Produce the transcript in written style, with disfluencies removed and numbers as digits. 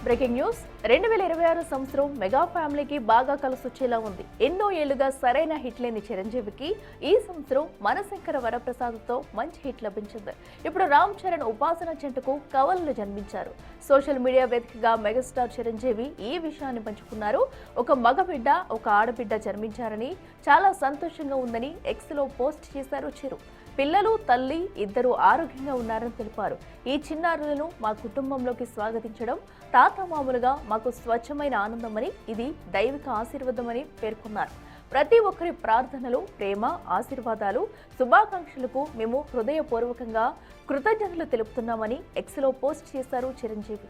Breaking news 2026 సంవత్సరం mega ఫ్యామిలీకి బాగా కలిసొచ్చేలా ఉంది. ఎన్నో ఏళ్లుగా సరైన హిట్ లేని చిరంజీవికి ఈ సంవత్సరం మనశంకర వరప్రసాద్తో మంచి హిట్ లభించింది. ఇప్పుడు రామ్ చరణ్ ఉపాసన జంటకు కవలలు జన్మించారు. సోషల్ మీడియా వేదికగా మెగాస్టార్ చిరంజీవి ఈ విషయాన్ని పంచుకున్నారు. ఒక మగబిడ్డ ఒక ఆడబిడ్డ జన్మించారని చాలా సంతోషంగా ఉందని ఎక్స్లో పోస్ట్ చేశారు చిరు. పిల్లలు తల్లి ఇద్దరు ఆరోగ్యంగా ఉన్నారని తెలిపారు. ఈ చిన్నారులను మా కుటుంబంలోకి స్వాగతించడం తాతమామలుగా మాకు స్వచ్ఛమైన ఆనందమని, ఇది దైవిక ఆశీర్వాదమని పేర్కొన్నారు. ప్రతి ఒక్కరి ప్రార్థనలు, ప్రేమ, ఆశీర్వాదాలు, శుభాకాంక్షలకు మేము హృదయపూర్వకంగా కృతజ్ఞతలు తెలుపుతున్నామని ఎక్స్లో పోస్ట్ చేశారు చిరంజీవి.